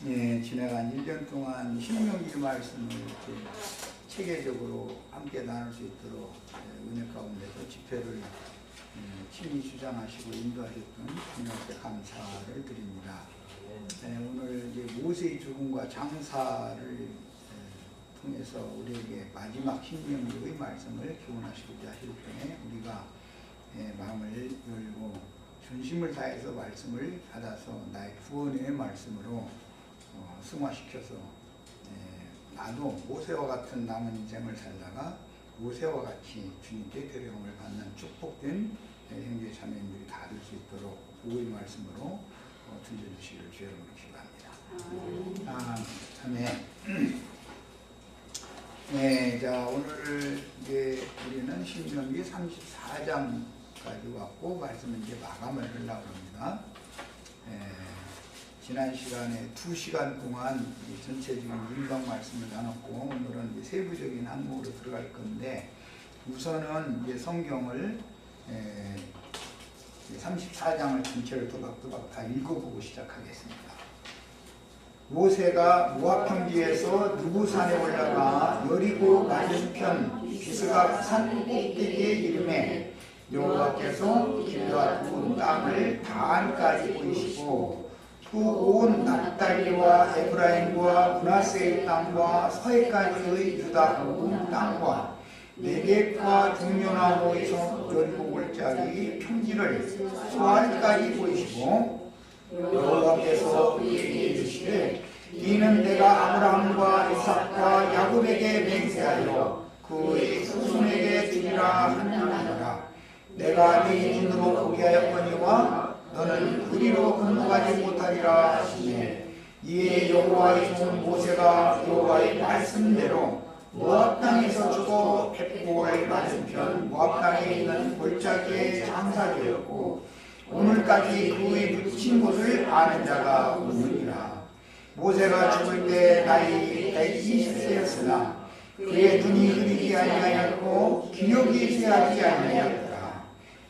지나간 1년 동안 신명기 말씀을 이렇게 체계적으로 함께 나눌 수 있도록 은혜 가운데서 집회를 친히 주장하시고 인도하셨던 주님께 감사를 드립니다. 오늘 이제 모세의 죽음과 장사를 통해서 우리에게 마지막 신명기의 말씀을 교훈하시고자 하실 때에 우리가 마음을 열고 전심을 다해서 말씀을 받아서 나의 구원의 말씀으로 승화시켜서 나도 모세와 같은 남은 인생을 살다가 모세와 같이 주님께 데려옴을 받는 축복된 형제 자매님들이 다 될 수 있도록 오의 말씀으로 들려주시기를 주의 이름으로 기도합니다. 아멘. 자, 오늘 이제 우리는 신명기 34장까지 왔고 말씀을 이제 마감을 하려고 합니다. 지난 시간에 2시간 동안 전체적인 윤곽 말씀을 나눴고 오늘은 이제 세부적인 항목으로 들어갈 건데 우선은 이제 성경을 34장을 전체를 또박또박 다 읽어보고 시작하겠습니다. 모세가 모압 평지에서 누구 산에 올라가 여리고 맞은편 비스가 산 꼭대기에 이름에 여호와께서 길과 두 땅을 다한까지 보이시고 그 온 납달리와 에브라임과 므낫세의 땅과 서해까지의 유다 온 땅과 네겝과 등요나무에서 여리고 골짜기 평지를 소알까지 보이시고 여호와께서 그에게 이르시되 이는 내가 아브라함과 이삭과 야곱에게 맹세하여 그의 후손에게 주리라 하느니라. 내가 네 눈으로 보게 하였거니와 너는 그리로 건너가지 못하리라 하시니 이에 여호와의 종 모세가 여호와의 말씀대로 모압 땅에서 죽어 벳보알 맞은편 모압 땅에 있는 골짜기에 장사되었고 오늘까지 그의 묻힌 곳을 아는 자가 없느니라. 모세가 죽을 때 나이 120세였으나 그의 눈이 흐리지 아니하였고 기억이 쇠하지 아니하였더라.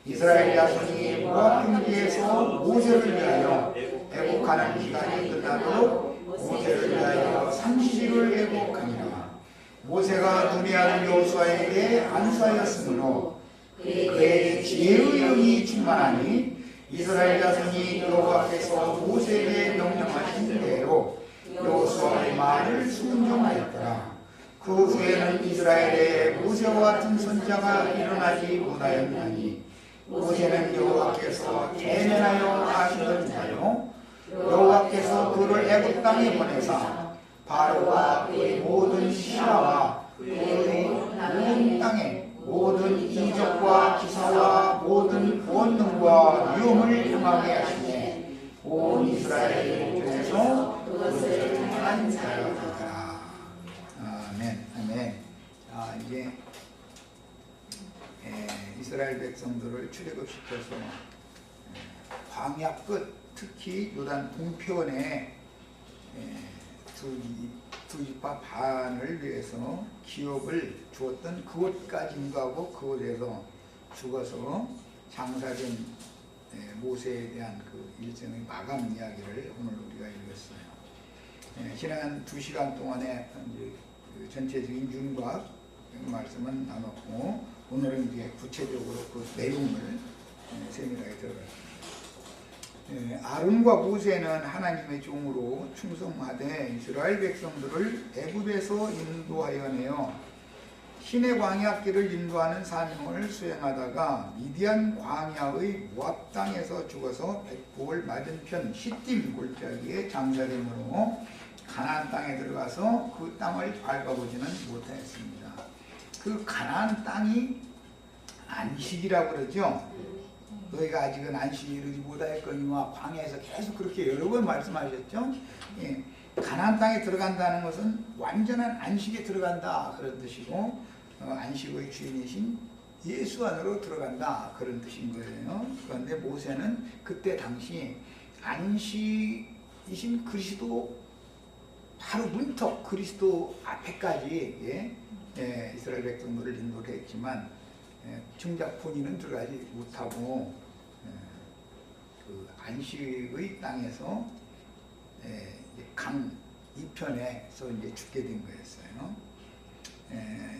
이스라엘 자손이 모압 평지에서 모세를 위하여 애곡하는 기간이 끝나도록 모세를 위하여 30일을 애곡하니라. 모세가 눈이 아는 여호수아에게 안수하였으므로 그에게 지혜의 영이 충만하니 이스라엘 자손이 여호와께서 모세에게 명령하신 대로 여호수아의 말을 순종하였더라. 그 후에는 이스라엘에 모세와 같은 선자가 일어나지 못하였나니 모세는 여호와께서 대면하여 하시던 자요 여호와께서 그를 애굽 땅에 보내사 바로와 그의 모든 신하와 그의 모든 땅에 모든 이적과 기사와 모든 권능과 위엄을 행하게 하시되 온 이스라엘 중에서 그것을 행한 자였더라. 아멘. 아멘. 이제 이스라엘 백성들을 출애굽시켜서 광야 끝 특히 요단 동편에 두 지파 반을 위해서 기업을 주었던 그곳까지 인도하고 그곳에서 죽어서 장사된 모세에 대한 그 일생의 마감 이야기를 오늘 우리가 읽었어요. 지난 2시간 동안에 그 전체적인 윤곽 말씀은 나눴고 오늘은 이제 구체적으로 그 내용을 세밀하게 들어가겠습니다. 아론과 모세는 하나님의 종으로 충성하되 이스라엘 백성들을 애굽에서 인도하여내어 신의 광야길을 인도하는 사명을 수행하다가 미디안 광야의 모압 땅에서 죽어서 벳보을 맞은편 시딤 골짜기에 장사되므로 가나안 땅에 들어가서 그 땅을 밟아보지는 못하였습니다. 그 가나안 땅이 안식이라고 그러죠. 너희가 아직은 안식에 이르지 못하였거니와 광야에서 계속 그렇게 여러 번 말씀하셨죠. 가나안 땅에 들어간다는 것은 완전한 안식에 들어간다 그런 뜻이고 안식의 주인이신 예수 안으로 들어간다 그런 뜻인 거예요. 그런데 모세는 그때 당시 안식이신 그리스도 바로 문턱 그리스도 앞에까지 이스라엘 백성들을 인도를 했지만 정작 본인은 들어가지 못하고 그 안식의 땅에서 뒤편에서 이제 죽게 된 거였어요.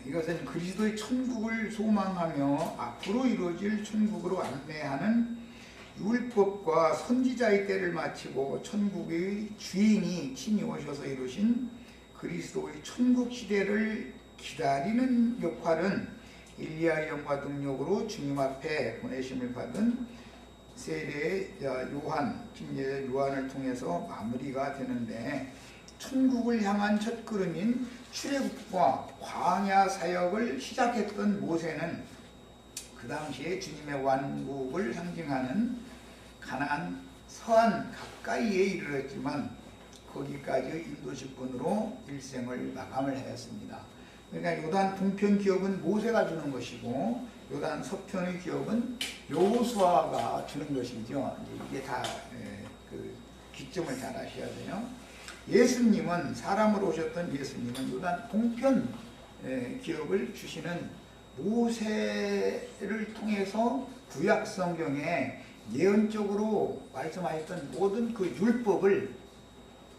이것은 그리스도의 천국을 소망하며 앞으로 이루어질 천국으로 안내하는 율법과 선지자의 때를 마치고 천국의 주인이 친히 오셔서 이루신 그리스도의 천국 시대를 기다리는 역할은 일리야의 영과 능력으로 주님 앞에 보내심을 받은 세례 요한, 침례 요한을 통해서 마무리가 되는데, 천국을 향한 첫걸음인 출애굽과 광야 사역을 시작했던 모세는 그 당시에 주님의 왕국을 상징하는 가나안 서안 가까이에 이르렀지만 거기까지 인도 직분으로 일생을 마감을 하였습니다. 그러니까 요단 동편 기업은 모세가 주는 것이고 요단 서편의 기업은 여호수아가 주는 것이죠. 이게 다 그 기점을 잘 아셔야 돼요. 예수님은, 사람으로 오셨던 예수님은 요단 동편 기업을 주시는 모세를 통해서 구약 성경에 예언적으로 말씀하셨던 모든 그 율법을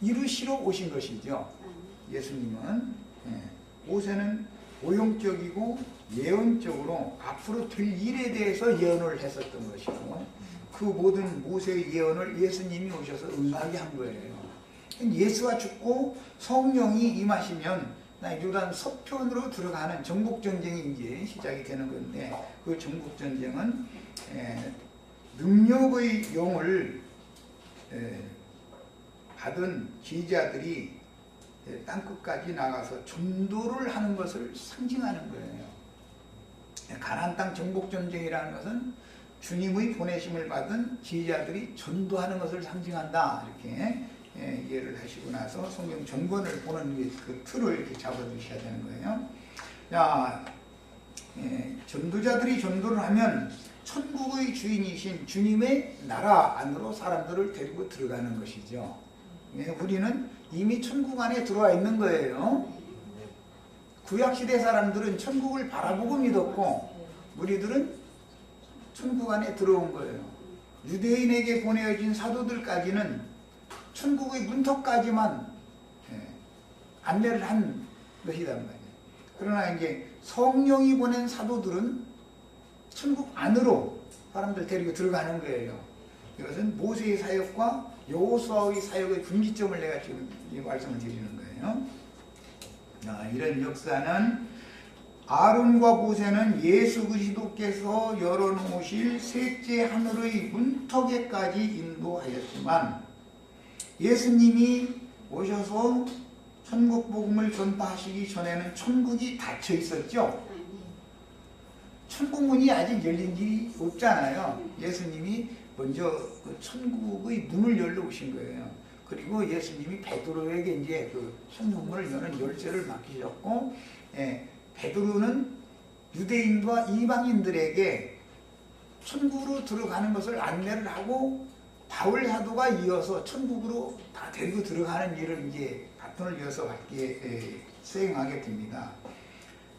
이루시러 오신 것이죠. 예수님은. 모세는 오용적이고 예언적으로 앞으로 될 일에 대해서 예언을 했었던 것이고, 그 모든 모세의 예언을 예수님이 오셔서 응하게 한 거예요. 예수가 죽고 성령이 임하시면 요단 서편으로 들어가는 정복전쟁이 이제 시작이 되는 건데, 그 정복전쟁은 능력의 영을 받은 제자들이 땅끝까지 나가서 전도를 하는 것을 상징하는 거예요. 가나안 땅 정복전쟁이라는 것은 주님의 보내심을 받은 제자들이 전도하는 것을 상징한다, 이렇게 이해를 하시고 나서 성경 전권을 보는 그 틀을 이렇게 잡아주셔야 되는 거예요. 자, 전도자들이 전도를 하면 천국의 주인이신 주님의 나라 안으로 사람들을 데리고 들어가는 것이죠. 우리는 이미 천국 안에 들어와 있는 거예요. 구약시대 사람들은 천국을 바라보고 믿었고 우리들은 천국 안에 들어온 거예요. 유대인에게 보내어진 사도들까지는 천국의 문턱까지만 안내를 한 것이란 말이에요. 그러나 이제 성령이 보낸 사도들은 천국 안으로 사람들 데리고 들어가는 거예요. 이것은 모세의 사역과 여호수아의 사역의 분기점을 내가 지금 말씀을 드리는 거예요. 이런 역사는 아론과 모세는 예수 그리스도께서 열어놓으실 셋째 하늘의 문턱에까지 인도하였지만 예수님이 오셔서 천국 복음을 전파하시기 전에는 천국이 닫혀 있었죠. 천국 문이 아직 열린 일이 없잖아요. 예수님이 먼저 그 천국의 문을 열러 오신 거예요. 그리고 예수님이 베드로에게 이제 그 천국 문을 여는 열쇠를 맡기셨고, 베드로는 유대인과 이방인들에게 천국으로 들어가는 것을 안내를 하고 바울 사도가 이어서 천국으로 다 데리고 들어가는 일을 이제 바톤을 이어서 받게 수행하게 됩니다.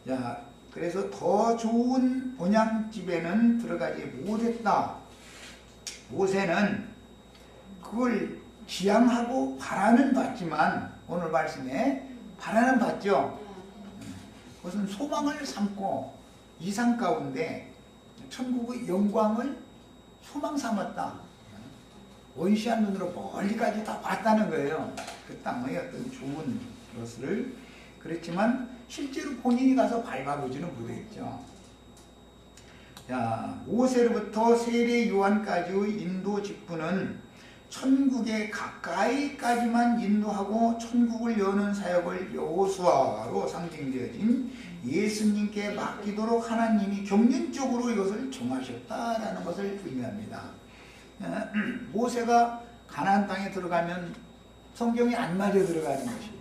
자, 그래서 더 좋은 본향집에는 들어가지 못했다. 모세는 그걸 지향하고 바라는 받지만 오늘 말씀에 바라는 받죠. 그것은 소망을 삼고 이상 가운데 천국의 영광을 소망 삼았다. 원시한 눈으로 멀리까지 다 봤다는 거예요. 그 땅의 어떤 좋은 것을. 그렇지만 실제로 본인이 가서 밟아보지는 못했죠. 자, 모세로부터 세례 요한까지의 인도 직분은 천국에 가까이까지만 인도하고 천국을 여는 사역을 여호수아로 상징되어진 예수님께 맡기도록 하나님이 경륜적으로 이것을 정하셨다라는 것을 의미합니다. 모세가 가나안 땅에 들어가면 성경이 안 맞아 들어가는 것이죠.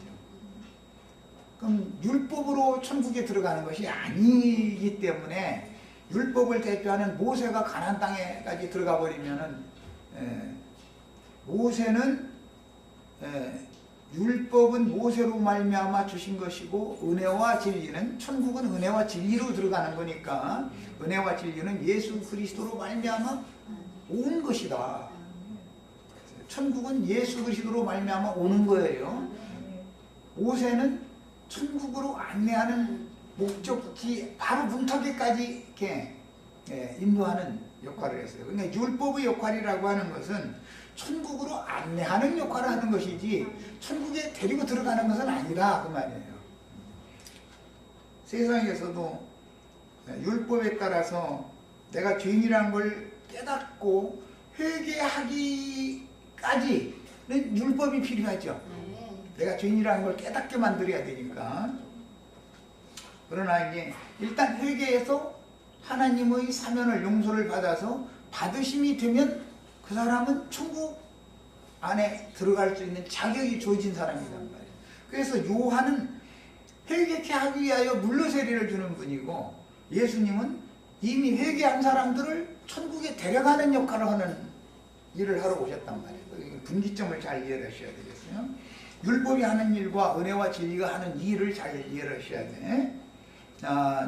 그럼 율법으로 천국에 들어가는 것이 아니기 때문에 율법을 대표하는 모세가 가나안 땅에까지 들어가 버리면은 모세는 율법은 모세로 말미암아 주신 것이고 은혜와 진리는 천국은 은혜와 진리로 들어가는 거니까 은혜와 진리는 예수 그리스도로 말미암아 온 것이다. 천국은 예수 그리스도로 말미암아 오는 거예요. 모세는 천국으로 안내하는 목적지 바로 문턱에까지 이렇게 인도하는 역할을 했어요. 그러니까 율법의 역할이라고 하는 것은 천국으로 안내하는 역할을 하는 것이지 천국에 데리고 들어가는 것은 아니라 그 말이에요. 세상에서도 율법에 따라서 내가 죄인이라는 걸 깨닫고 회개하기까지는 율법이 필요하죠. 내가 죄인이라는 걸 깨닫게 만들어야 되니까. 그러나 이제 일단 회개해서 하나님의 사면을 용서를 받아서 받으심이 되면 그 사람은 천국 안에 들어갈 수 있는 자격이 주어진 사람이란 말이에요. 그래서 요한은 회개케 하기 위하여 물러세례를 주는 분이고 예수님은 이미 회개한 사람들을 천국에 데려가는 역할을 하는 일을 하러 오셨단 말이에요. 분기점을 잘 이해를 하셔야 되겠어요. 율법이 하는 일과 은혜와 진리가 하는 일을 잘 이해를 하셔야 돼.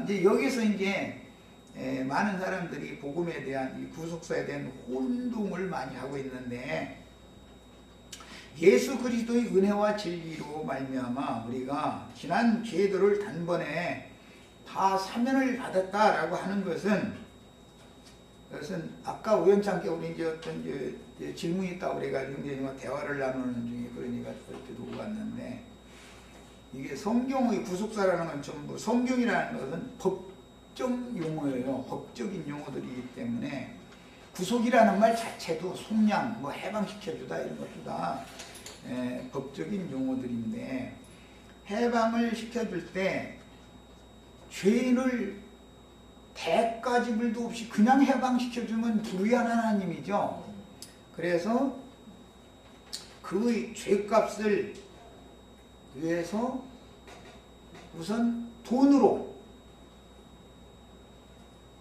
이제 여기서 이제 많은 사람들이 복음에 대한 이 구속사에 대한 혼동을 많이 하고 있는데 예수 그리스도의 은혜와 진리로 말미암아 우리가 지난 죄들을 단번에 다 사면을 받았다라고 하는 것은 아까 우연찮게 우리 이제 어떤 질문이 있다고 그래가지고 이제 대화를 나누는 중에 그러니까 그렇게 두고 왔는데 이게 성경의 구속사라는 건 전부 성경이라는 것은 법적 용어예요. 법적인 용어들이기 때문에 구속이라는 말 자체도 속량, 뭐 해방시켜주다 이런 것도 다 법적인 용어들인데 해방을 시켜줄 때 죄인을 대가 지불도 없이 그냥 해방시켜주면 불의한 하나님이죠. 그래서 그 죄값을 위해서 우선 돈으로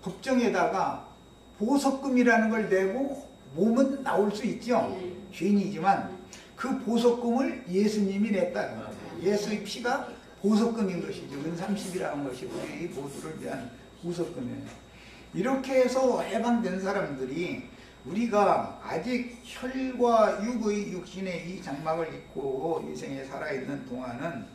법정에다가 보석금이라는 걸 내고 몸은 나올 수 있죠. 죄인이지만 그 보석금을 예수님이 냈다. 예수의 피가 보석금인 것이죠. 은30이라는 것이 우리 모두를 위한 보석금이에요. 이렇게 해서 해방된 사람들이 우리가 아직 혈과 육의 육신의 이 장막을 입고 이 생에 살아있는 동안은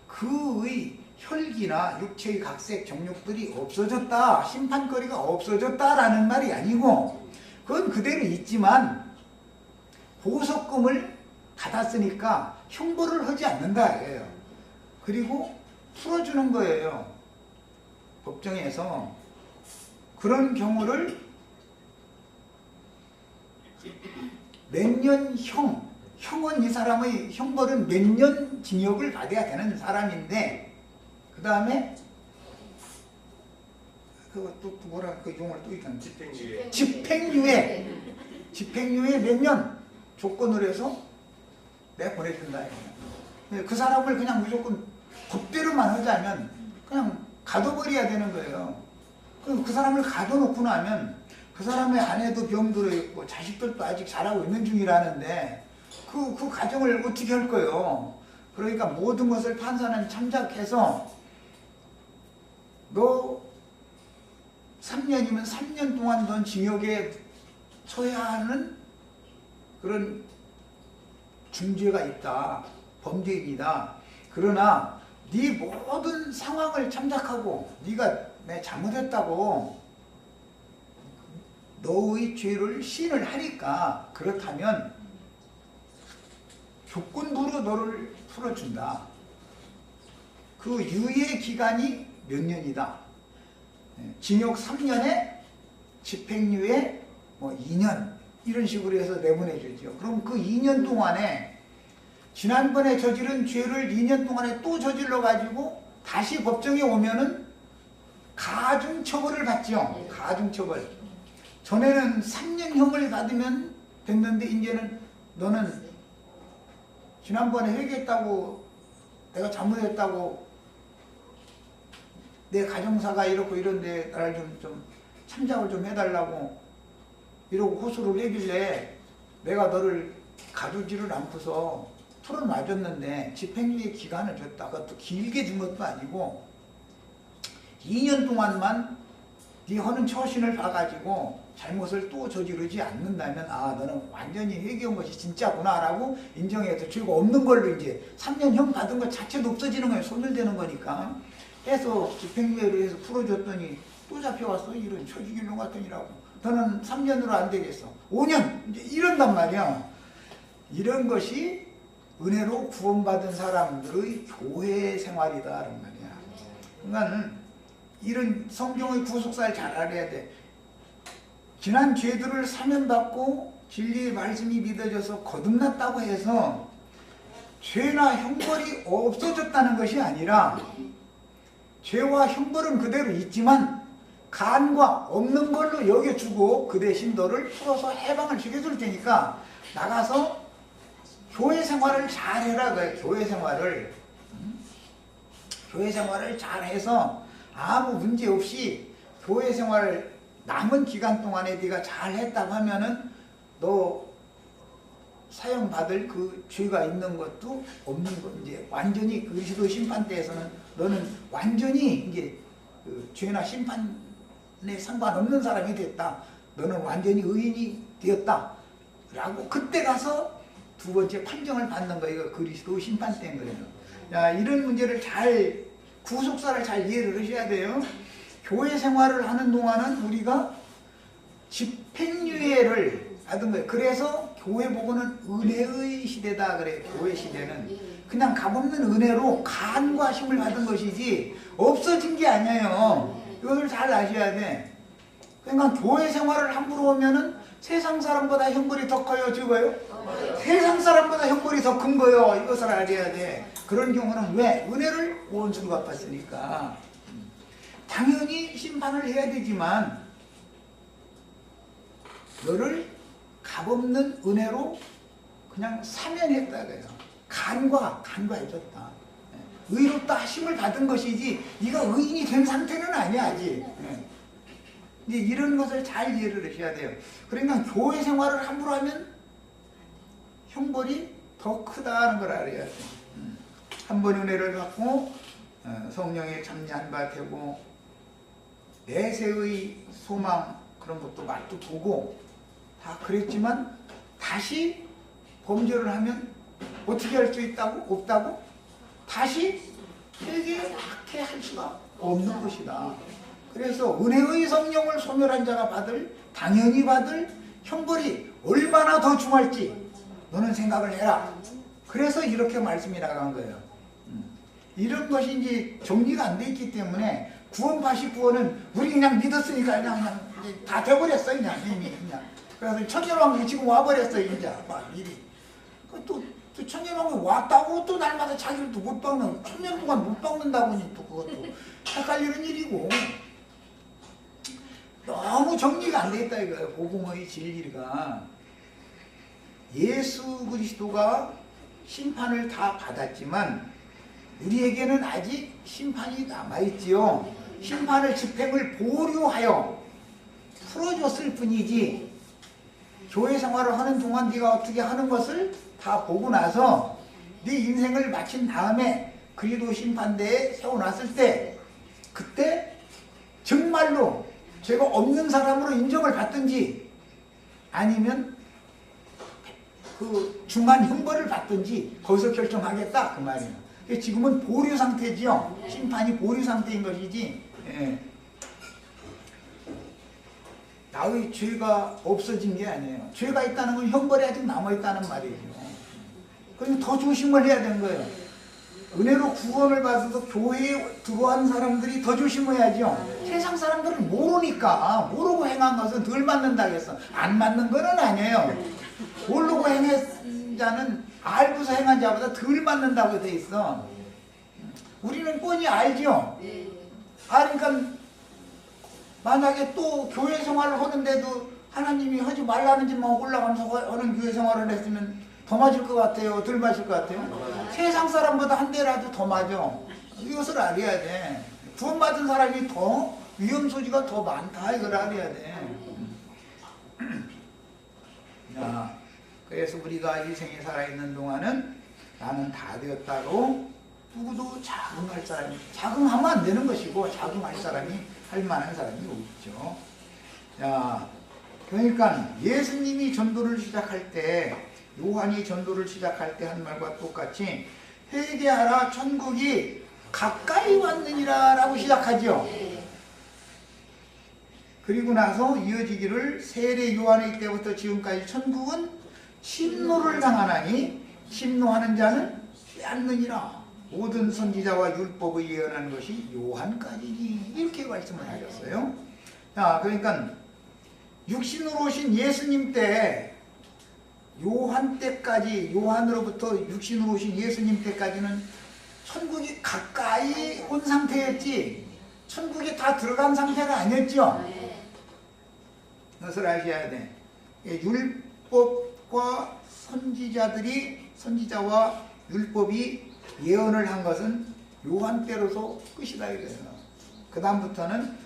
그의 혈기나 육체의 각색 정욕들이 없어졌다, 심판거리가 없어졌다라는 말이 아니고 그건 그대로 있지만 보석금을 받았으니까 형벌을 하지 않는다 예요. 그리고 풀어주는 거예요. 법정에서 그런 경우를 몇 년 형은 이 사람의 형벌은 몇 년 징역을 받아야 되는 사람인데 그 다음에 그것도 뭐라 그 용어를 또 있잖아. 집행유예 몇 년 조건으로 해서 내보내준다. 그 사람을 그냥 무조건 법대로만 하자면 그냥 가둬버려야 되는 거예요. 그럼 그 사람을 가둬놓고 나면 그 사람의 아내도 병들어 있고 자식들도 아직 자라고 있는 중이라는데 그 가정을 어떻게 할 거예요? 그러니까 모든 것을 판사는 참작해서 너 3년이면 3년 동안 넌 징역에 처해야 하는 그런 중죄가 있다. 범죄인이다. 그러나 네 모든 상황을 참작하고 네가 내 잘못했다고 너의 죄를 시인을 하니까 그렇다면 조건부로 너를 풀어준다. 그 유예 기간이 몇 년이다. 징역 3년에 집행유예 뭐 2년 이런 식으로 해서 내보내주죠. 그럼 그 2년 동안에 지난번에 저지른 죄를 2년 동안에 또 저질러 가지고 다시 법정에 오면은 가중처벌을 받죠. 가중처벌. 전에는 3년형을 받으면 됐는데 이제는 너는 지난번에 회개했다고 내가 잘못했다고 내 가정사가 이렇고 이런데 나를 좀 참작을 좀 해달라고 이러고 호소를 해길래 내가 너를 가두지를 않고서 풀어놔줬는데 집행유예 기간을 줬다. 그것도 길게 준 것도 아니고 2년 동안만 네 하는 처신을 봐가지고 잘못을 또 저지르지 않는다면 아 너는 완전히 회개한 것이 진짜구나 라고 인정해서 죄가 없는 걸로 이제 3년형 받은 것 자체도 없어지는 거예요. 소멸되는 거니까 해서 집행유예로 해서 풀어줬더니 또 잡혀왔어. 이런 처죽일놈 같으니라고. 너는 3년으로 안 되겠어. 5년 이제 이런단 말이야. 이런 것이 은혜로 구원받은 사람들의 교회 생활이다라는 말이야. 그러니까 이런 성경의 구속사를 잘 알아야 돼. 지난 죄들을 사면받고 진리의 말씀이 믿어져서 거듭났다고 해서 죄나 형벌이 없어졌다는 것이 아니라 죄와 형벌은 그대로 있지만 간과 없는 걸로 여겨주고 그 대신 너를 풀어서 해방을 시켜줄 테니까 나가서 교회 생활을 잘해라. 교회 생활을 잘해서 아무 문제 없이 교회 생활을 남은 기간 동안에 네가 잘했다고 하면은 너 사형받을 그 죄가 있는 것도 없는 거. 이제 완전히 그리스도 심판대에서는 너는 완전히 이제 그 죄나 심판에 상관없는 사람이 됐다. 너는 완전히 의인이 되었다. 라고 그때 가서 두 번째 판정을 받는 거예요. 그리스도 심판대인 거예요. 야, 이런 문제를 구속사를 잘 이해를 하셔야 돼요. 교회 생활을 하는 동안은 우리가 집행유예를 받은 거예요. 그래서 교회 보고는 은혜의 시대다 그래요. 교회 시대는 그냥 값없는 은혜로 간과 힘을 받은 것이지 없어진 게 아니에요. 이것을 잘 아셔야 돼. 그러니까 교회 생활을 함부로 하면은 세상 사람보다 형벌이 더 커요, 적어요? 세상 사람보다 형벌이 더 큰 거요. 이것을 알아야 돼. 그런 경우는 왜? 은혜를 원수로 갚았으니까. 당연히 심판을 해야 되지만 너를 값없는 은혜로 그냥 사면했다고요. 간과 해줬다. 의롭다 하심을 받은 것이지 네가 의인이 된 상태는 아니야 아직. 이제 이런 것을 잘 이해를 하셔야 돼요. 그러니까 교회 생활을 함부로 하면 형벌이 더 크다는 걸 알아야 돼요. 한 번 은혜를 받고 성령의 참여한 바 되고 내세의 소망 그런 것도 맛도 보고 다 그랬지만 다시 범죄를 하면 어떻게 할 수 있다고? 없다고? 다시 회개하게 할 수가 없는 것이다. 그래서 은혜의 성령을 소멸한 자가 당연히 받을 형벌이 얼마나 더 중할지 너는 생각을 해라. 그래서 이렇게 말씀이 나간 거예요. 이런 것이 이제 정리가 안 돼 있기 때문에 구원 89원은 우리 그냥 믿었으니까 그냥 다 돼버렸어 그냥 이미 그냥. 그래서 천년왕국이 지금 와버렸어 이제 막 미리. 또 천년왕국이 왔다고 또 날마다 자기를 또 못 박는 천년 동안 못 박는다고 하니 또 그것도 헷갈리는 일이고 너무 정리가 안 돼 있다 이거예요. 복음의 진리가 예수 그리스도가 심판을 다 받았지만 우리에게는 아직 심판이 남아있지요. 심판을 집행을 보류하여 풀어줬을 뿐이지 교회 생활을 하는 동안 네가 어떻게 하는 것을 다 보고 나서 네 인생을 마친 다음에 그리스도 심판대에 세워놨을 때 그때 정말로 죄가 없는 사람으로 인정을 받든지 아니면 그 중한 형벌을 받든지 거기서 결정하겠다 그 말이에요. 지금은 보류 상태지요. 심판이 보류 상태인 것이지. 예. 나의 죄가 없어진 게 아니에요. 죄가 있다는 건 형벌이 아직 남아있다는 말이에요. 그러니 더 조심을 해야 되는 거예요. 은혜로 구원을 받아서 교회에 들어온 사람들이 더 조심해야죠. 세상 사람들은 모르니까 모르고 행한 것은 덜 맞는다 했어. 안 맞는 건 아니에요. 모르고 행한 자는 알고서 행한 자보다 덜 맞는다고 돼 있어. 우리는 뻔히 알죠. 그러니까 만약에 또 교회 생활을 하는데도 하나님이 하지 말라는 짓만 올라가면서 하는 교회 생활을 했으면 더 맞을 것 같아요? 덜 맞을 것 같아요? 세상 사람보다 한 대라도 더 맞아. 이것을 알아야 돼. 구원받은 사람이 더 위험 소지가 더 많다 이걸 알아야 돼. 자, 그래서 우리가 이 생에 살아있는 동안은 나는 다 되었다고 누구도 자긍할 사람이 자긍하면 안 되는 것이고 자긍할 사람이 할 만한 사람이 없죠. 자, 그러니까 예수님이 전도를 시작할 때, 요한이 전도를 시작할 때 한 말과 똑같이 회개하라 천국이 가까이 왔느니라 라고 시작하죠. 그리고 나서 이어지기를 세례 요한의 때부터 지금까지 천국은 침노를 당하나니 침노하는 자는 빼앗느니라. 모든 선지자와 율법을 예언한 것이 요한까지니 이렇게 말씀을 하셨어요. 자, 그러니까 육신으로 오신 예수님 때, 요한 때까지, 요한으로부터 육신으로 오신 예수님 때까지는 천국이 가까이 온 상태였지 천국에 다 들어간 상태가 아니었죠. 그것을 아셔야 돼. 율법과 선지자와 율법이 예언을 한 것은 요한 때로서 끝이다 이거예요. 그 다음부터는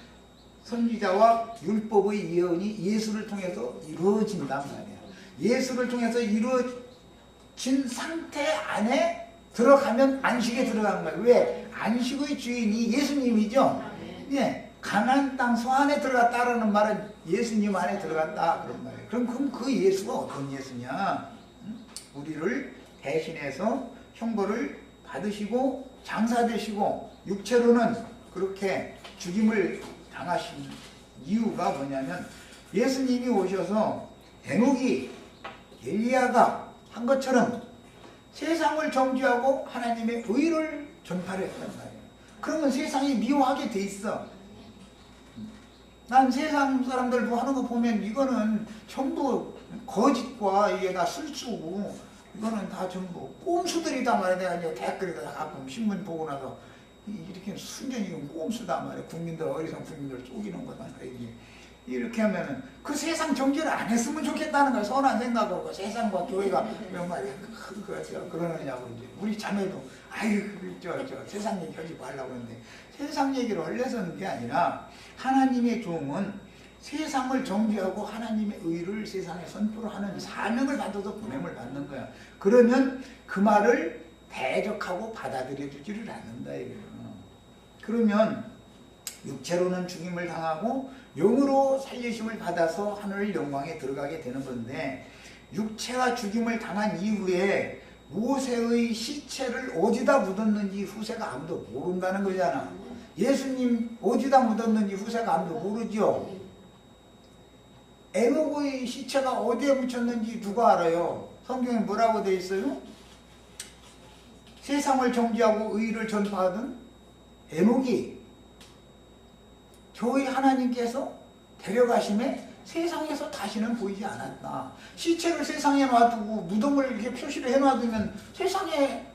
선지자와 율법의 예언이 예수를 통해서 이루어진단 말이야. 예수를 통해서 이루어진 상태 안에 들어가면 안식에 들어가는 거예요. 왜? 안식의 주인이 예수님이죠. 예, 가나안 땅 소안에 들어갔다라는 말은 예수님 안에 들어갔다 그런 말이에요. 그럼 그 예수가 어떤 예수냐? 우리를 대신해서 형벌을 받으시고 장사되시고 육체로는 그렇게 죽임을 당하신 이유가 뭐냐면 예수님이 오셔서 에녹이 엘리야가 한 것처럼 세상을 정죄하고 하나님의 의를 전파를 했단 말이에요. 그러면 세상이 미워하게 돼 있어. 난 세상 사람들 뭐 하는 거 보면 이거는 전부 거짓과 이게 다 술수고 이거는 다 전부 꼼수들이다 말이야. 내가 이제 댓글에다 가끔 신문 보고 나서 이렇게 순전히 이건 꼼수다 말이야. 국민들, 어리석은 국민들 속이는 거다 말이야. 이렇게 하면은 그 세상 정죄를 안 했으면 좋겠다는 거야. 선한 생각하고 세상과 교회가 몇 마리 그러느냐고 이제 우리 자매도 아유 저 세상 얘기 하지 말라고 했는데 세상 얘기를 얼려서는 게 아니라 하나님의 종은 세상을 정죄하고 하나님의 의를 세상에 선포를 하는 사명을 받아서 보냄을 받는 거야. 그러면 그 말을 대적하고 받아들여 주지를 않는다 이거예요. 그러면 육체로는 죽임을 당하고 영으로 살리심을 받아서 하늘 영광에 들어가게 되는 건데 육체가 죽임을 당한 이후에 모세의 시체를 어디다 묻었는지 후세가 아무도 모른다는 거잖아. 예수님 어디다 묻었는지 후세가 아무도 모르죠. 에녹의 시체가 어디에 묻혔는지 누가 알아요? 성경에 뭐라고 되어 있어요? 세상을 정죄하고 의를 전파하던 에녹이 저희 하나님께서 데려가심에 세상에서 다시는 보이지 않았다. 시체를 세상에 놔두고 무덤을 이렇게 표시를 해놔두면 세상에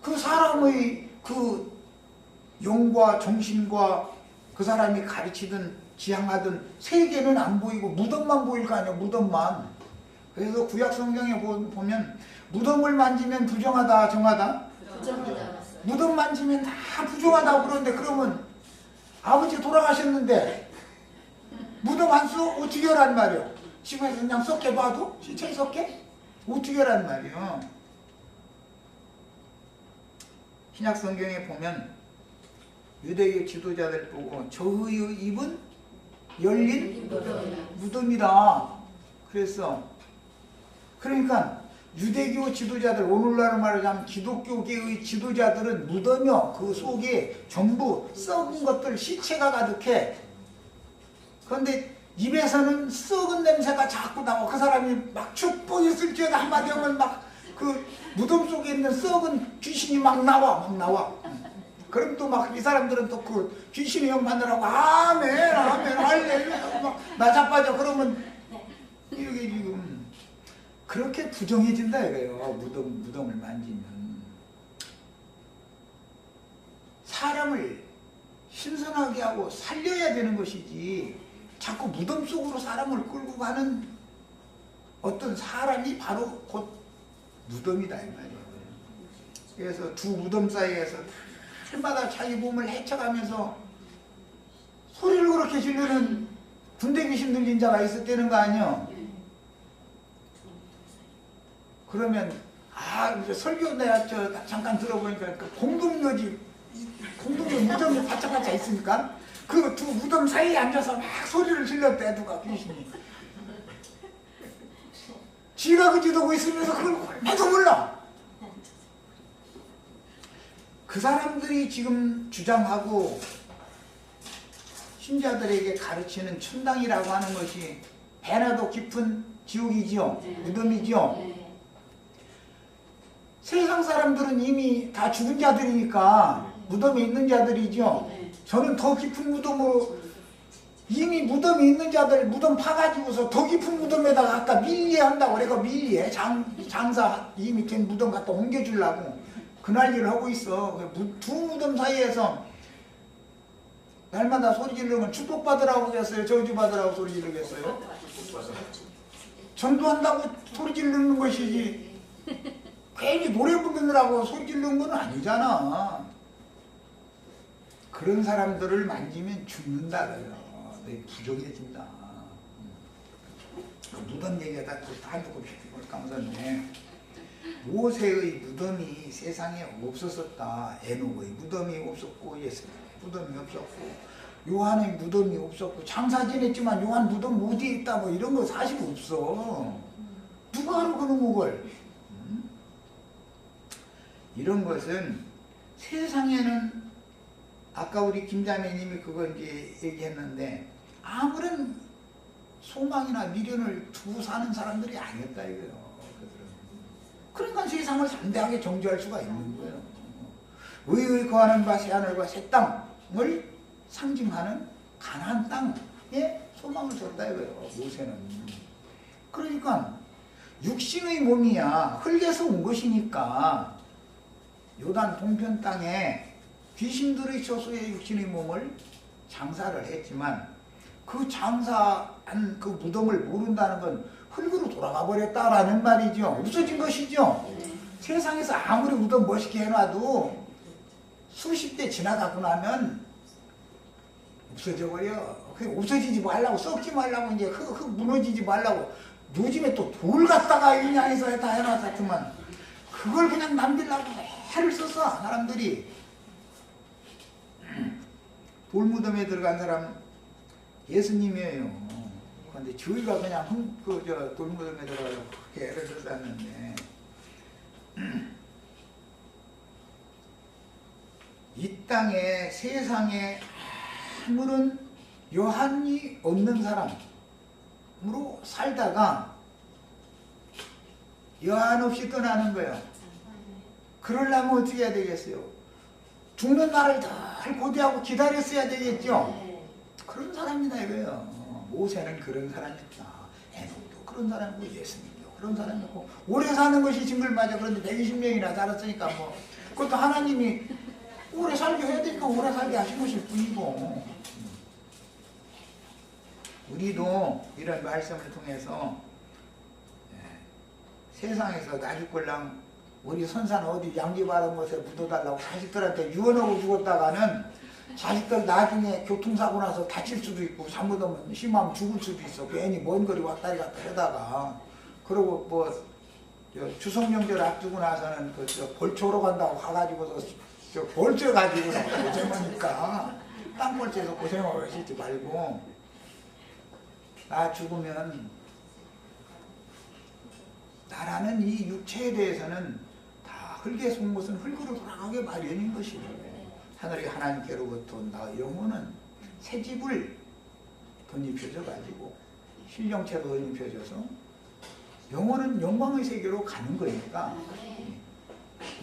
그 사람의 그 영과 정신과 그 사람이 가르치든 지향하든 세계는 안 보이고 무덤만 보일 거 아니야. 무덤만. 그래서 구약 성경에 보면 무덤을 만지면 부정하다 정하다? 부정하다. 무덤 만지면 다 부정하다고 그러는데 그러면 아버지 돌아가셨는데 무덤 안 써? 어떻게 하란 말이요? 집에서 그냥 썩게 봐도? 시체 썩게? 어떻게 하란 말이요? 신약 성경에 보면 유대의 지도자들 보고 저의 입은 열린 무덤이다. 그랬어. 그러니까 유대교 지도자들, 오늘날 말하자면 기독교계의 지도자들은 무덤이요. 그 속에 전부 썩은 것들, 시체가 가득해. 그런데 입에서는 썩은 냄새가 자꾸 나와. 그 사람이 막 축복했을지어다 한마디 하면 막 그 무덤 속에 있는 썩은 귀신이 막 나와. 그럼 또 막 이 사람들은 또 그 귀신의 영 받느라고 아멘 할렐루야 막 나 자빠져. 그러면 이게 지금 그렇게 부정해진다 이거예요. 무덤을 만지면 사람을 신선하게 하고 살려야 되는 것이지 자꾸 무덤 속으로 사람을 끌고 가는 어떤 사람이 바로 곧 무덤이다 이 말이에요. 그래서 두 무덤 사이에서 날마다 자기 몸을 헤쳐가면서 소리를 그렇게 지르는 군대 귀신 들린 자가 있었다는 거 아니요? 그러면 이제 설교 내가 잠깐 들어보니까 그 공동묘지 무덤이 바짝바짝 있으니까 그 두 무덤 사이에 앉아서 막 소리를 질렀대 누가 귀신이. 지가 그지도고 있으면서 그걸 얼마도 몰라. 그 사람들이 지금 주장하고 신자들에게 가르치는 천당이라고 하는 것이 배나도 깊은 지옥이지요. 무덤이지요. 세상 사람들은 이미 다 죽은 자들이니까 무덤에 있는 자들이죠. 저는 더 깊은 무덤으로, 이미 무덤에 있는 자들 무덤 파가지고서 더 깊은 무덤에다가 아까 밀리한다고 그래가 밀리에 장사 이미 된 무덤 갖다 옮겨주려고 그 난리를 하고 있어. 두 무덤 사이에서 날마다 소리 지르면 축복받으라고 하겠어요? 저주받으라고 소리 지르겠어요? 전도한다고 소리 지르는 것이지 괜히 노래 부르느라고 소리 지르는 건 아니잖아. 그런 사람들을 만지면 죽는다고요. 부족해진다. 무덤 얘기가 다 한두 번 감사네. 모세의 무덤이 세상에 없었었다. 에녹의 무덤이 없었고 예수의 무덤이 없었고 요한의 무덤이 없었고 장사 지냈지만 요한 무덤 어디에 있다 뭐 이런 거 사실 없어. 누가 알아 그런 걸. 이런 것은 세상에는 아까 우리 김자매님이 그거 이제 얘기했는데 아무런 소망이나 미련을 두고 사는 사람들이 아니었다 이거예요. 그러니까 세상을 담대하게 정죄할 수가 있는 거예요. 의의 거하는 바 새하늘과 새 땅을 상징하는 가나안 땅에 소망을 줬다 이거예요. 모세는. 그러니까 육신의 몸이야 흙에서 온 것이니까 요단 동편 땅에 귀신들의 처소에 육신의 몸을 장사를 했지만 그 장사한 그 무덤을 모른다는 건 흙으로 돌아가 버렸다라는 말이죠. 없어진 것이죠. 세상에서 아무리 무덤 멋있게 해놔도 수십 대 지나가고 나면 없어져 버려. 없어지지 말라고, 썩지 말라고, 이제 흙 무너지지 말라고 요즘에 또 돌 갖다가 인양해서 다 해놨었지만 그걸 그냥 남기려고 해를 썼어 사람들이. 돌무덤에 들어간 사람 예수님이에요. 근데 저희가 그냥 돌무덤에 들어가서 그렇게 애를 썼었는데 이 땅에 세상에 아무런 여한이 없는 사람으로 살다가 여한 없이 떠나는 거예요. 그러려면 어떻게 해야 되겠어요? 죽는 날을 늘 고대하고 기다렸어야 되겠죠? 그런 사람이다 이거예요. 모세는 그런 사람이었다. 에녹도 그런 사람이고 예수님도 그런 사람이고 오래 사는 것이 징글맞아. 그런데 120년이나 살았으니까 뭐 그것도 하나님이 오래 살게 해야 되니까 오래 살게 하신 것일 뿐이고 우리도 이런 말씀을 통해서 세상에서 나죽골랑 우리 선산 어디 양지바른 곳에 묻어달라고 자식들한테 유언하고 죽었다가는 자식들 나중에 교통사고 나서 다칠 수도 있고 잘못하면 심하면 죽을 수도 있어. 괜히 먼 거리 왔다리 갔다 하다가 그리고 뭐 추석 명절 앞두고 나서는 벌초로 간다고 가가지고서 벌초 가지고서 고생하니까 땅벌초에서 고생하고 하시지 말고 나 죽으면 나라는 이 육체에 대해서는 다 흙에 속은 것은 흙으로 돌아가게 마련인 것이고 하늘이 하나님께로부터 나 영혼은 새 집을 덧입혀져 가지고 신령체로 덧입혀져서 영혼은 영광의 세계로 가는 거니까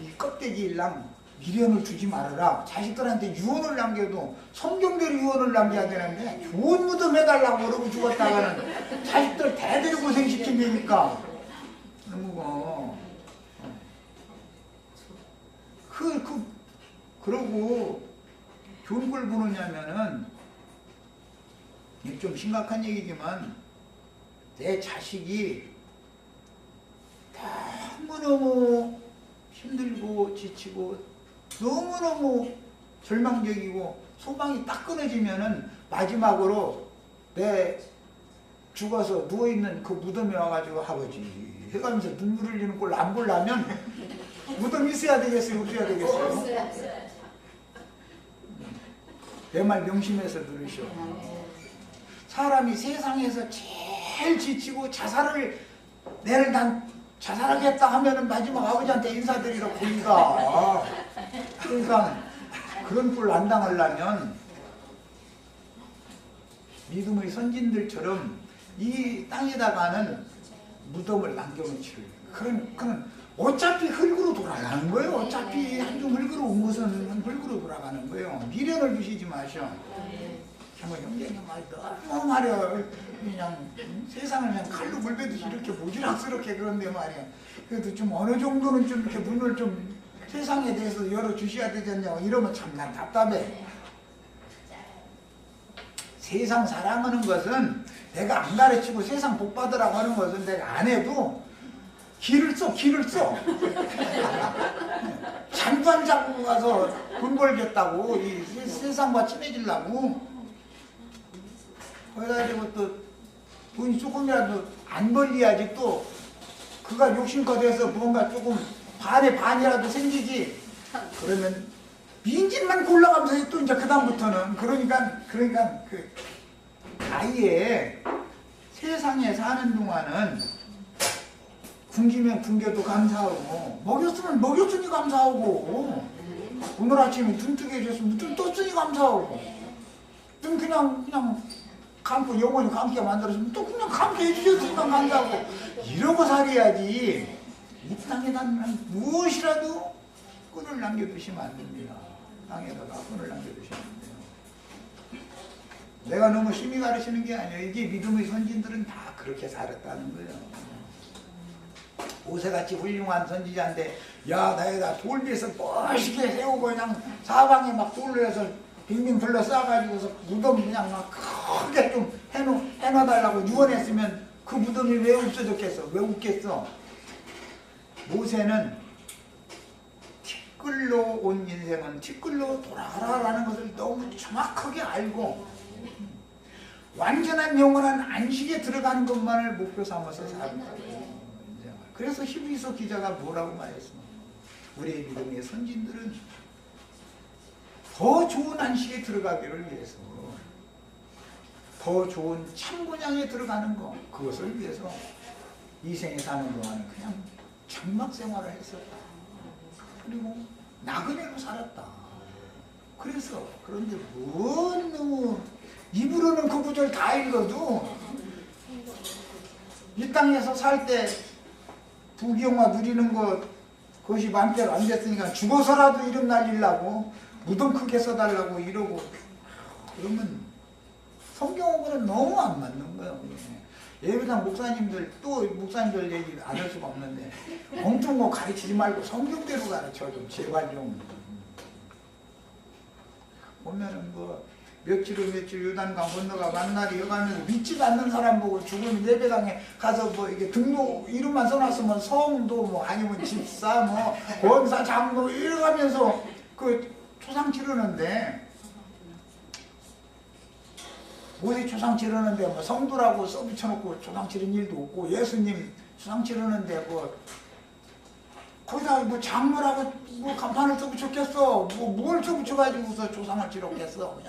이 껍데기 일랑 미련을 주지 말아라. 자식들한테 유언을 남겨도 성경대로 유언을 남겨야 되는데 좋은 무덤 해달라고 그러고 죽었다가는 자식들 대대로 고생시킨다니까. 그러고 좋은 걸 보느냐면은 좀 심각한 얘기지만 내 자식이 너무너무 힘들고 지치고 너무너무 절망적이고 소망이 딱 끊어지면은 마지막으로 내 죽어서 누워있는 그 무덤에 와가지고 아버지 해가면서 눈물 흘리는 걸 안 보려면 무덤 있어야 되겠어요? 없어야 되겠어요? 내 말 명심해서 들으시오. 사람이 세상에서 제일 지치고 자살을 내일 난 자살하겠다 하면은 마지막 아버지한테 인사드리러 거기가. 그러니까 그런 꼴 안 당하려면 믿음의 선진들처럼 이 땅에다가는 무덤을 남겨놓지를. 그런 어차피 흙으로 돌아가는 거예요. 어차피 한중 흙으로 온 것은 흙으로 돌아가는 거예요. 미련을 두시지 마셔. 정말 형제님 말 너무 말이야. 그냥 세상을 그냥 칼로 물베듯이 이렇게 모지락스럽게 그런데 말이야. 그래도 좀 어느 정도는 좀 이렇게 문을 좀 세상에 대해서 열어주셔야 되지 않냐고 이러면 참 난 답답해. 세상 사랑하는 것은 내가 안 가르치고 세상 복 받으라고 하는 것은 내가 안 해도 길을 써. 잠도 안 자고 가서 돈 벌겠다고 이 세상과 친해지려고 거기다 대고 또 돈이 조금이라도 안 벌려야지 또 그가 욕심껏 해서 뭔가 조금 반에 반이라도 생기지. 그러면 빈집만 골라가면서 또 이제 그다음부터는 그러니까 그 아예 세상에 사는 동안은 굶기면 굶겨도 감사하고 먹였으면 먹였으니 감사하고 오늘 아침에 눈 뜨게 해줬으면 눈 떴으니 감사하고 눈 그냥 감고 영원히 감게 만들었으면 또 그냥 감게 해주셨으니까 감사하고 이러고 살아야지. 이 땅에다는 무엇이라도 끈을 남겨두시면 안 됩니다. 땅에다가 끈을 남겨두시면 안 돼요. 내가 너무 심히 가르치는 게 아니에요. 이게 믿음의 선진들은 다 그렇게 살았다는 거예요. 모세같이 훌륭한 선지자인데 야 나에다 돌비에서 멋있게 세우고 그냥 사방에 막 돌로 해서 빙빙 둘러싸가지고서 무덤 그냥 막 크게 좀 해놔달라고 유언했으면 그 무덤이 왜 없어졌겠어? 왜 웃겠어? 모세는 티끌로 온 인생은 티끌로 돌아가라라는 것을 너무 정확하게 알고 완전한 영원한 안식에 들어가는 것만을 목표 삼아서 살았다고요. 그래서 히브리서 기자가 뭐라고 말했어? 우리의 믿음의 선진들은 더 좋은 안식에 들어가기를 위해서 더 좋은 참곤양에 들어가는 것 그것을 위해서 이 생에 사는 동안은 그냥 장막 생활을 했었다. 그리고 나그네로 살았다. 그래서 그런데 뭔 너무 입으로는 그 구절 다 읽어도 이 땅에서 살 때 부귀영화 누리는 것 그것이 맘대로 안 됐으니까 죽어서라도 이름 날리려고 무덤 크게 써달라고 이러고 그러면 성경하고는 너무 안 맞는 거예요. 예배당 목사님들 또 목사님들 얘기 안 할 수가 없는데 엉뚱한 거 가르치지 말고 성경대로 가르쳐 좀 제발 좀. 보면은 뭐 며칠 요단강 건너가 만날이 여가면서 믿지도 않는 사람 보고 죽으면 예배당에 가서 뭐 이게 등록 이름만 써놨으면 성도 뭐 아니면 집사 뭐 권사 장로 이러면서 그 초상 치르는데 모세 초상 치르는데 뭐 성도라고 써붙여놓고 초상 치른 일도 없고 예수님 초상 치르는데 뭐 거기다 뭐 장로라고 뭐 간판을 써붙였겠어. 뭐 뭘 써붙여가지고서 조상을 치렀겠어.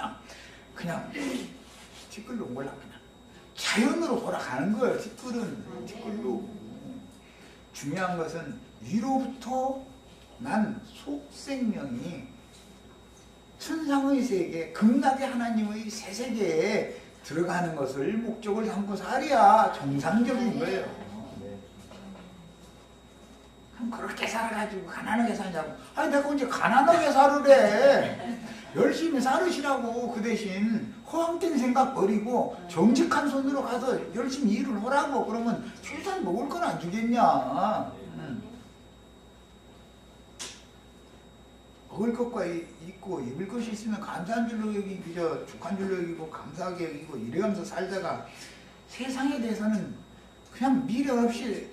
그냥 티끌로 온 걸라 그냥 자연으로 돌아가는 거예요. 티끌로. 중요한 것은 위로부터 난 속생명이 천상의 세계, 극락의 하나님의 새 세계에 들어가는 것을 목적을 삼고 살아야 정상적인 거예요. 그렇게 살아가지고 가난하게 사냐고. 아니 내가 언제 가난하게 살으래. 열심히 살으시라고. 그 대신 허황된 생각 버리고 정직한 손으로 가서 열심히 일을 하라고. 그러면 출산 먹을 건 안 주겠냐. 먹을 것과 있고 입을 것이 있으면 감사한 줄로 여기고 축한 줄로 여기고 감사하게 여기고 이러면서 살다가 세상에 대해서는 그냥 미련 없이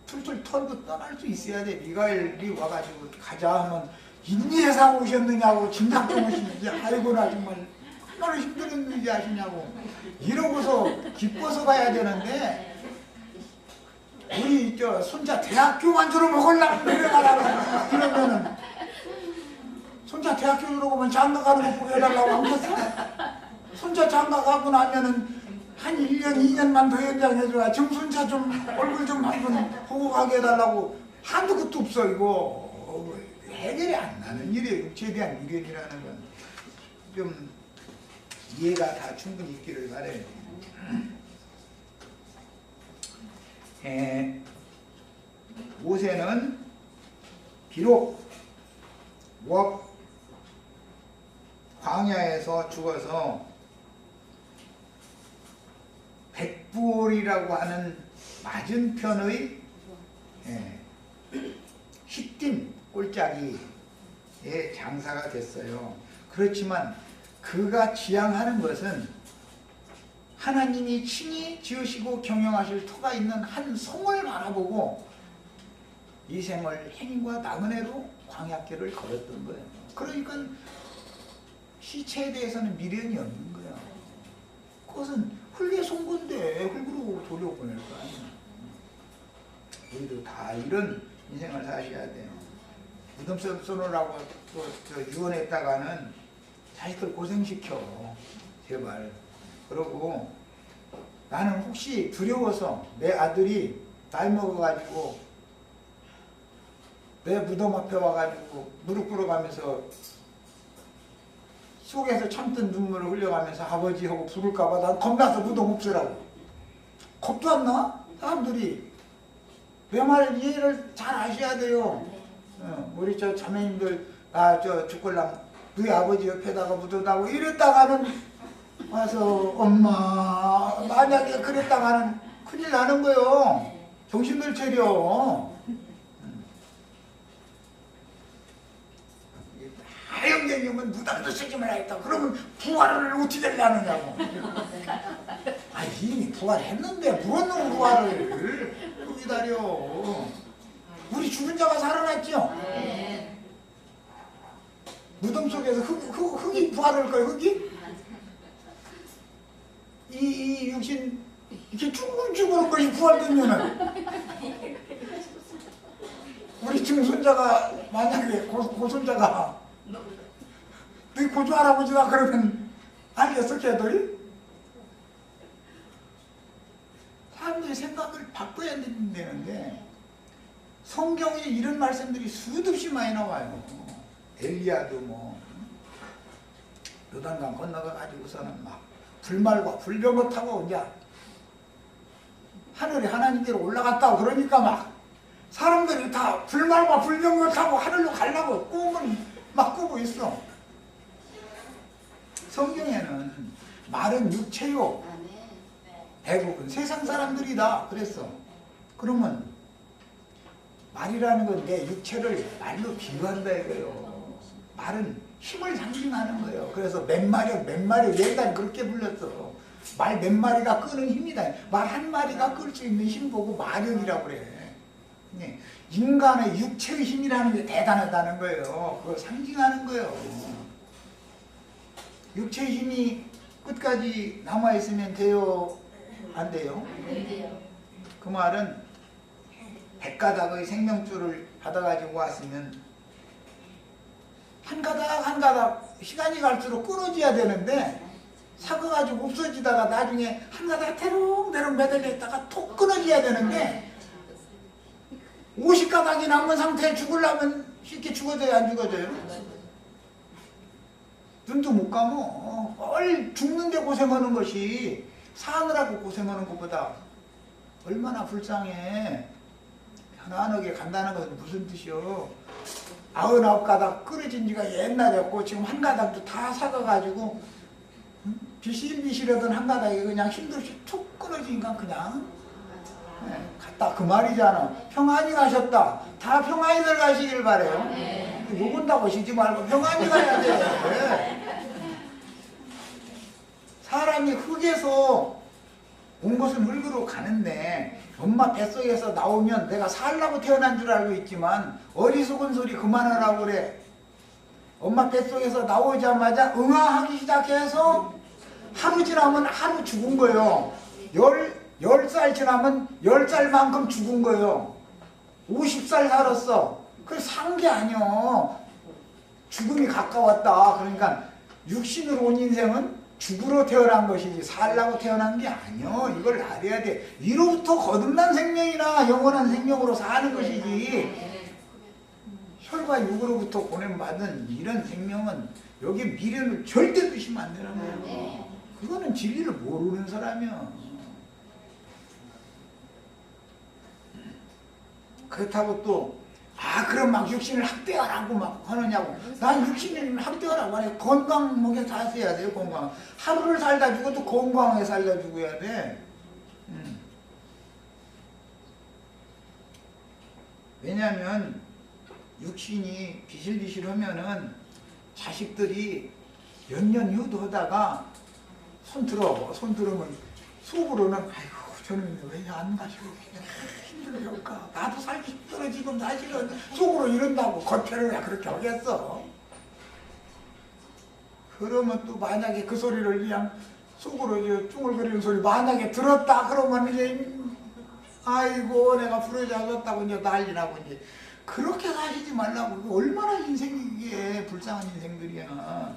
툴툴 털고 떠날 수 있어야 돼. 미가엘이 와가지고 가자 하면 인예상 오셨느냐고 진작좀 오시는지 아이고나 정말 얼마나 힘들었는지 아시냐고 이러고서 기뻐서 가야 되는데 우리 저 손자 대학교만 졸업하려고 그래가라고 이러면은 손자 대학교 졸업하면 장가 가는 거 보여달라고 하겠어? 손자 장가 가고 나면은 한 한 1년, 2년만 더 연장해줘야 정순자 좀 얼굴 좀 한번 보고 가게 해달라고 한도 끝도 없어. 이거 해결이 안 나는 일이에요. 육체에 대한 미련이라는 건 좀 이해가 다 충분히 있기를 바라요. 모세는 비록 광야에서 죽어서 백불이라고 하는 맞은편의 히팀 꼴짜기의 장사가 됐어요. 그렇지만 그가 지향하는 것은 하나님이 친히 지으시고 경영하실 터가 있는 한 성을 바라보고 이 생을 행인과 나그네로 광야길을 걸었던 거예요. 그러니까 시체에 대해서는 미련이 없는 거예요. 그것은 흙의 송건데 흙으로 돌려보낼 거 아니에요. 우리도 다 이런 인생을 사셔야 돼요. 무덤 쏘느라고 또 유언했다가는 자식들 고생시켜. 제발. 그러고 나는 혹시 두려워서 내 아들이 나이 먹어가지고 내 무덤 앞에 와가지고 무릎 꿇어가면서 속에서 참던 눈물을 흘려가면서 아버지하고 부를까봐 난 겁나서 무덤 없애라고. 겁도 안 나? 사람들이. 내 말 이해를 잘 하셔야 돼요. 우리 저 자매님들 저 죽을랑 너희 아버지 옆에다가 묻어다고 이랬다가는 와서 엄마 만약에 그랬다가는 큰일 나는 거예요. 정신들 차려. 하영재님은 무당도 쓰지 말아야겠다. 그러면 부활을 어떻게 되려느냐고. 이미 부활했는데 무엇는 부활을 또 기다려. 우리 죽은 자가 살아났죠? 무덤 속에서 흙이 부활할 거예요. 흙이? 이 육신 이렇게 죽은 것이 부활되면은 우리 증손자가 만약에 고손자가 너희 고조 할아버지가 그러면 알겠어 걔들이? 사람들이 생각을 바꿔야 되는데 성경에 이런 말씀들이 수도 없이 많이 나와요. 엘리야도 요단강 건너가 가지고서는 막 불말과 불병거 타고 이제 하늘에 하나님께로 올라갔다고 그러니까 막 사람들이 다 불말과 불병거 타고 하늘로 가려고 꿈을 막 꾸고 있어. 성경에는 말은 육체요. 대부분 세상 사람들이다 그랬어. 그러면 말이라는 건 내 육체를 말로 비유한다 이거예요. 말은 힘을 상징하는 거예요. 그래서 맨마력 옛날에 그렇게 불렸어. 말 몇 마리가 끄는 힘이다. 말 한 마리가 끌 수 있는 힘 보고 마력이라고 그래. 인간의 육체의 힘이라는 게 대단하다는 거예요. 그걸 상징하는 거예요. 육체의 힘이 끝까지 남아있으면 돼요? 안 돼요? 안 돼요. 그 말은 100가닥의 생명줄을 받아가지고 왔으면 한 가닥 한 가닥 시간이 갈수록 끊어져야 되는데 삭아가지고 없어지다가 나중에 한 가닥 대롱대롱 매달려 있다가 톡 끊어져야 되는데 50가닥이 남은 상태에 죽으려면 쉽게 죽어져요? 안 죽어져요? 눈도 못 감어. 뭘 죽는데 고생하는 것이 사느라고 고생하는 것보다 얼마나 불쌍해. 편안하게 간다는 것은 무슨 뜻이요? 99가닥 끊어진 지가 옛날이었고 지금 한 가닥도 다 삭아가지고 비실비실하던 한 가닥이 그냥 힘도 없이 툭 끊어지니까 그냥 갔다 그 말이잖아. 평안히 가셨다. 다 평안히들 가시길 바래요. 욕은다고 쉬지 말고 평안히 가야 돼. 사람이 흙에서 온 것은 흙으로 가는데 엄마 뱃속에서 나오면 내가 살라고 태어난 줄 알고 있지만 어리석은 소리 그만하라고 그래. 엄마 뱃속에서 나오자마자 응아하기 시작해서 하루 지나면 하루 죽은 거예요. 10살 지나면 10살만큼 죽은 거예요. 50살 살았어. 그게 산 게 아니요. 죽음이 가까웠다. 그러니까 육신으로 온 인생은 죽으러 태어난 것이지 살라고 태어난 게 아니요. 이걸 알아야 돼. 위로부터 거듭난 생명이나 영원한 생명으로 사는 것이지 혈과 육으로부터 보냄받은 이런 생명은 여기 미련을 절대 두시면 안 되는 거예요. 그거는 진리를 모르는 사람이야. 그렇다고 또 그럼 막 육신을 학대하라고 막 하느냐고. 난 육신을 학대하라고 안 해. 건강 먹여 다 써야 돼요. 건강. 하루를 살다 죽어도 건강하게 살다 죽어야 돼. 왜냐하면 육신이 비실비실하면은 자식들이 몇 년 유도하다가 손 들으면 속으로는 아이고 저는 왜 안 가시고 힘들까? 나도 살기 힘들어 지금 사실은. 속으로 이런다고 겉으로 왜 그렇게 하겠어? 그러면 또 만약에 그 소리를 그냥 속으로 이제 쭝얼거리는 소리 만약에 들었다 그러면 이제 아이고 내가 부러져졌다고 이제 난리나고 이제 그렇게 사시지 말라고. 얼마나 인생이 이게 불쌍한 인생들이야.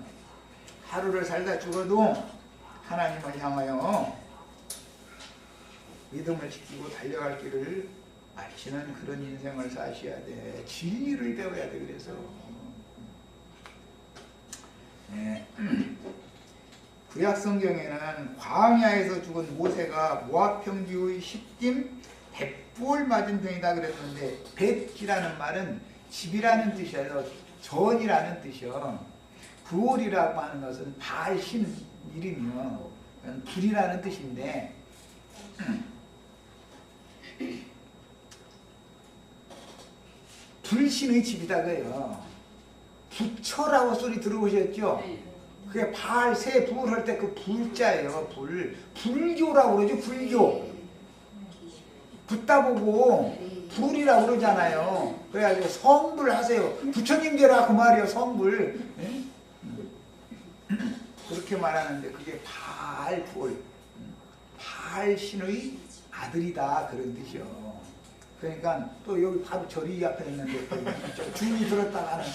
하루를 살다 죽어도 하나님을 향하여 믿음을 지키고 달려갈 길을 마치는 그런 인생을 사셔야 돼. 진리를 배워야 돼. 그래서 네. 구약 성경에는 광야에서 죽은 모세가 모압 평지의 십김 벳부을 맞은 병이다 그랬는데 벳이라는 말은 집이라는 뜻이에요. 전이라는 뜻이요. 부올이라고 하는 것은 바알 신 이름이요. 불이라는 뜻인데 불신의 집이다 그래요. 부처라고 소리 들어보셨죠? 그게 바알 새 부을 할 때 그 불자예요. 불교라고 그러죠. 불교. 붙다 보고 불이라고 그러잖아요. 그래가지고 성불 하세요. 부처님께라 그 말이에요. 성불. 네? 그렇게 말하는데 그게 바알불, 바알신의 아들이다 그런 뜻이요. 그러니까 또 여기 바로 절이 앞에 있는데 주인이 들었다가는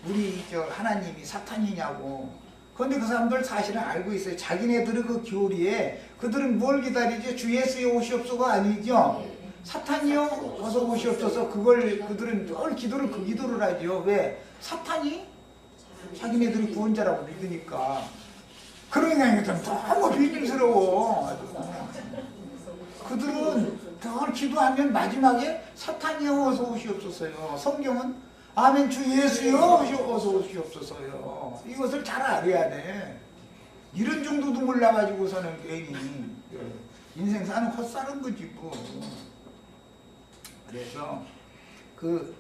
우리 저 하나님이 사탄이냐고. 그런데 그 사람들 사실은 알고 있어요. 자기네들의 그 교리에 그들은 뭘 기다리죠? 주 예수의 오시옵소가 아니죠. 사탄이요 어서 오시옵소서. 그들은 늘 기도를 그 기도를 하죠. 왜? 사탄이 자기네들이 구원자라고 믿으니까. 그러니까 좀 너무 비밀스러워. 그들은 늘 기도하면 마지막에 사탄이여 어서 오시옵소서요. 성경은 아멘 주 예수여 어서 오시옵소서요. 이것을 잘 알아야 돼. 이런 정도도 몰라가지고서는 괜히 인생 사는 헛사는 거지 뭐. 그래서 그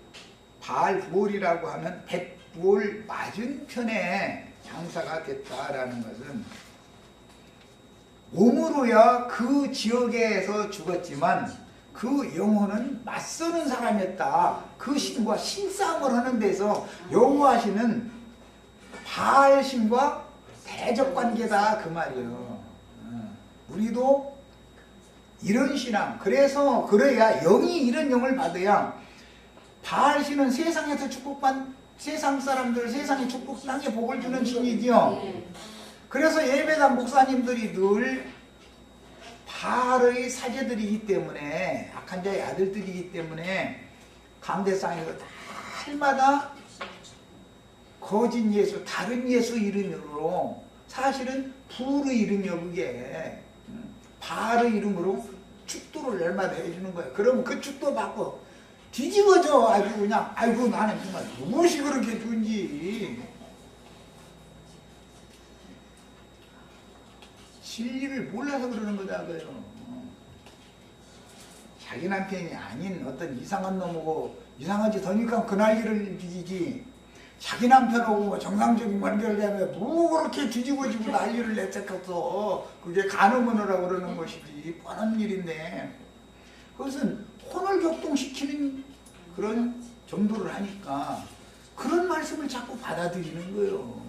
바알부올이라고 하는 벳부올 맞은편에 장사가 됐다라는 것은 몸으로야 그 지역에서 죽었지만 그 영혼은 맞서는 사람이었다. 그 신과 신싸움을 하는 데서 여호와신은 바알신과 대적관계다 그 말이에요. 우리도 이런 신앙. 그래야 영이 이런 영을 받아야 바알신은 세상에서 축복받 세상 사람들 세상에 축복 땅에 복을 주는 신이지요. 그래서 예배당 목사님들이 늘 바알의 사제들이기 때문에 악한 자의 아들들이기 때문에 강대상에서 날마다 거짓 예수 다른 예수 이름으로 사실은 불의 이름이요. 그게 바알의 이름으로 축도를 날마다 해주는 거예요. 그러면 그 축도 받고 뒤집어져. 아주 그냥 아이고 나는 정말 무엇이 그렇게 좋은지. 진리를 몰라서 그러는 거다 그래요. 자기 남편이 아닌 어떤 이상한 놈하고 이상한 짓 하니까 그 난리를 빚이지. 자기 남편하고 뭐 정상적인 관계를 내면 뭐 그렇게 뒤집어지고 난리를 냈었겠어. 그게 간음하느라고 그러는 것이지 뻔한 일인데 그것은 혼을 격동시키는 그런 정도를 하니까 그런 말씀을 자꾸 받아들이는 거예요.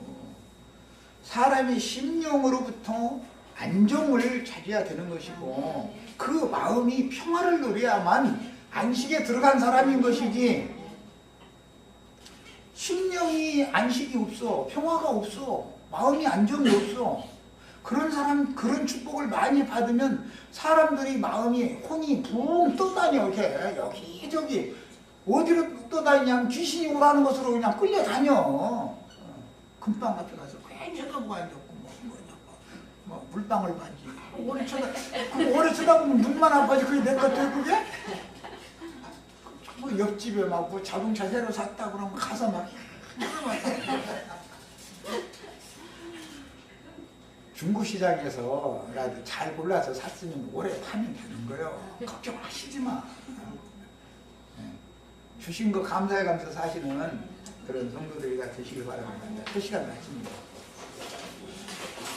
사람이 심령으로부터 안정을 찾아야 되는 것이고 그 마음이 평화를 누려야만 안식에 들어간 사람인 것이지 심령이 안식이 없어. 평화가 없어. 마음이 안정이 없어. 그런 사람, 그런 축복을 많이 받으면 사람들이 마음이, 혼이 붕 떠다녀. 이렇게 여기저기 어디로 떠다니냐면 귀신이 오라는 것으로 그냥 끌려다녀. 금방 앞에 가서 괜히 쳐다보고 앉았고 뭐 물방울 반지 오래 쳐다보면 눈만 아파지. 그게 내 것도 그게? 뭐 옆집에 막 뭐 자동차 새로 샀다 그러면 가서 막 중고시장에서라도 잘 골라서 샀으면 오래 파면 되는 거예요. 걱정하시지 마. 주신 거 감사해가면서 사시는 그런 성도들이 되시길 바랍니다. 3시간 마칩니다.